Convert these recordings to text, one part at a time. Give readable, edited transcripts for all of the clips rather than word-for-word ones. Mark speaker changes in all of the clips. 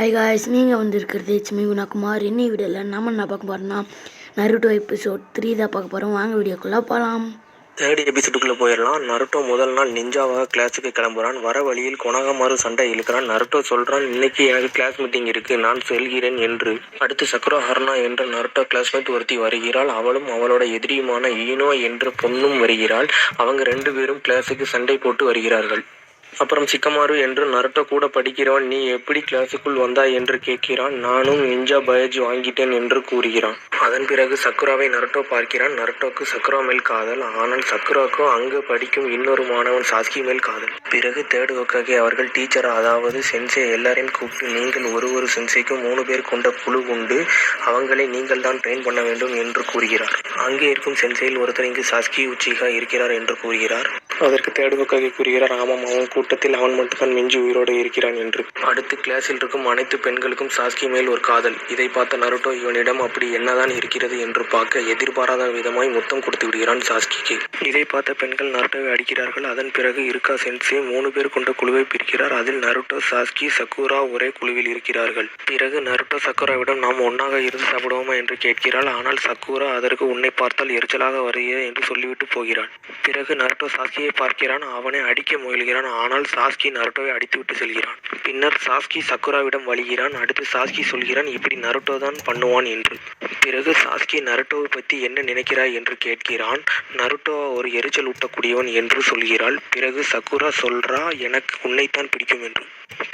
Speaker 1: Hi guys, நீங்கள் வந்திருக்கிறது it's குணகுமார். இன்னி வீடியோவில் நம்ம என்ன பார்க்க போகிறோம்னா நருட்டோ எபிசோட் 3 தான் பார்க்க போகிறோம். வாங்க வீடியோக்குள்ளே போகலாம்.
Speaker 2: தேர்ட் எபிசோடுக்குள்ளே போயிடலாம். நருட்டோ முதல் நாள் நிஞ்சாவாக கிளாஸுக்கு கிளம்புறான். வர வழியில் கொனகமாரு சண்டை இழுக்கிறான். நருட்டோ சொல்கிறான், இன்னைக்கு எனக்கு கிளாஸ் மீட்டிங் இருக்குது, நான் செல்கிறேன் என்று. அடுத்து சக்குரா ஹர்னா என்ற நருட்டோ கிளாஸ்மேட் ஒருத்தி வருகிறாள். அவளும் அவளோட எதிரியுமான ஈனோ என்ற பொண்ணும் வருகிறாள். அவங்க 2 பேரும் கிளாஸுக்கு சண்டை போட்டு வருகிறார்கள். அப்புறம் சிக்கமாரு என்று நருட்டோ கூட படிக்கிறவன், நீ எப்படி கிளாஸுக்குள் வந்தாய் என்று கேட்கிறான். நானும் நிஞ்சா பயாஜ் வாங்கிட்டேன் என்று கூறுகிறான். அதன் பிறகு சக்குராவை நருட்டோ பார்க்கிறான். நருட்டோக்கு சக்குரா மேல் காதல். ஆனால் சக்குராவுக்கு அங்கு படிக்கும் இன்னொரு மாணவன் சாஸ்கி மேல் காதல். பிறகு தேர்ட் ஹோக்காகே அவர்கள் டீச்சர், அதாவது சென்சே எல்லாரையும் கூப்பிட்டு, நீங்கள் ஒரு சென்சேக்கு 3 பேர் கொண்ட குழு உண்டு, அவங்களை நீங்கள் தான் ட்ரெயின் பண்ண வேண்டும் என்று கூறுகிறார். அங்கே இருக்கும் சென்சேயில் ஒருத்தர் இங்கு சாஸ்கி உச்சிகா இருக்கிறார் என்று கூறுகிறார். அதற்கு தேர்ட் ஹோக்காகே கூறுகிறார், ஆமாம், அவன் கூட்டத்தில் அவன் மட்டும்தான் மிஞ்சி உயிரோடு இருக்கிறான் என்று. அடுத்து கிளாஸில் இருக்கும் அனைத்து பெண்களுக்கும் சாஸ்கி மேல் ஒரு காதல். இதை பார்த்த நருட்டோ இவனிடம் அப்படி என்னதான் இருக்கிறது என்று பார்க்க எதிர்பாராத விதமாய் முத்தம் கொடுத்து விடுகிறான் சாஸ்கிக்கு. இதை பார்த்த பெண்கள் நருட்டோவை அடிக்கிறார்கள். அதன் பிறகு இருக்கா சென்சே 3 பேர் கொண்ட குழுவை பிரிக்கிறார். அதில் நருட்டோ, சாஸ்கி, சக்குரா ஒரே குழுவில் இருக்கிறார்கள். பிறகு நருட்டோ சக்குராவிடம், நாம் ஒன்றாக இருந்து சாப்பிடுவோமா என்று கேட்கிறாள். ஆனால் சக்குரா அதற்கு உன்னை பார்த்தால் எரிச்சலாக வருகிறது என்று சொல்லிவிட்டு போகிறான். பிறகு நருட்டோ சாஸ்கியை பார்க்கிறான். அவனை அடிக்க முயல்கிறான். ஆனால் சாஸ்கி நருட்டோவை அடித்துவிட்டு செல்கிறான். பின்னர் சாஸ்கி சக்குராவிடம் வழிகிறான். அடுத்து சாஸ்கி சொல்கிறான், இப்படி நருட்டோ தான் பண்ணுவான் என்று. பிறகு சாஸ்கி நருட்டோவை பற்றி என்ன நினைக்கிறாய் என்று கேட்கிறான். நருட்டோ ஒரு எரிச்சல் ஊட்டக்கூடியவன் என்று சொல்கிறாள். பிறகு சக்குரா சொல்றா, எனக்கு உன்னைத்தான் பிடிக்கும் என்று.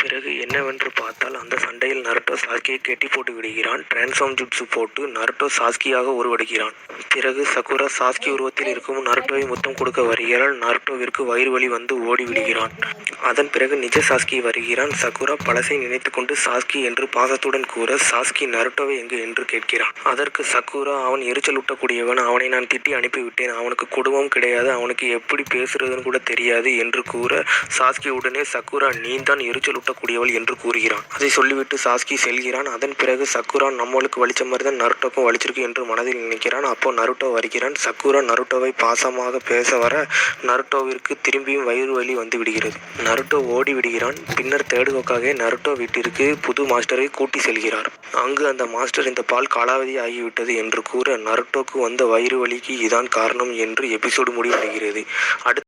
Speaker 2: பிறகு என்னவென்று பார்த்தால் அந்த சண்டையில் நருட்டோ சாஸ்கியை கெட்டி போட்டு விடுகிறான். டிரான்ஸ்ஃபார்ம் ஜுட்ஸு போட்டு நருட்டோ சாஸ்கியாக உருவெடுக்கிறான். பிறகு சக்குரா சாஸ்கி உருவத்தில் இருக்கும் நருட்டோவை முத்தம் கொடுக்க வருகிறாள். நருட்டோவிற்கு வயிறு வலி வந்து ஓடி விடுகிறான். அதன் பிறகு நிஜ சாஸ்கி வருகிறான். சக்குரா பழசை நினைத்து கொண்டு சாஸ்கி என்று பாசத்துடன் கூற, சாஸ்கி நருட்டோவை எங்கு என்று கேட்கிறான். அதற்கு சக்குரா, அவன் எரிச்சல் ஊட்டக்கூடியவன், அவனை நான் திட்டி அனுப்பிவிட்டேன், அவனுக்கு குடும்பம் கிடையாது, அவனுக்கு எப்படி பேசுறதுன்னு கூட தெரியாது என்று கூற, சாஸ்கி உடனே, சக்குரா நீ தான் எரிச்சல் ஊட்டக்கூடியவள் என்று கூறுகிறான். அதை சொல்லிவிட்டு சாஸ்கி செல்கிறான். அதன் பிறகு சக்குரா, நம்மளுக்கு வலிச்ச மாதிரி தான் நருட்டோக்கும் வலிச்சிருக்கு என்று மனதில் நினைக்கிறான். அப்போ நருட்டோ வருகிறான். சக்குரா நருட்டோவை பாசமாக பேச வர நருட்டோவிற்கு திரும்பியும் வயிறு வலி வந்து விடுகிறது. நருட்டோ ஓடி விடுகிறான். பின்னர் தேர்ட் ஹோக்காகே நருட்டோ வீட்டிற்கு புது மாஸ்டரை கூட்டி செல்கிறார். அங்கு அந்த மாஸ்டர், இந்த பால் காலாவதி ஆகிவிட்டது என்று கூற, நருட்டோக்கு வந்த வயிறு வலிக்கு இதான் காரணம் என்று எபிசோடு முடிவடைகிறது. அடுத்து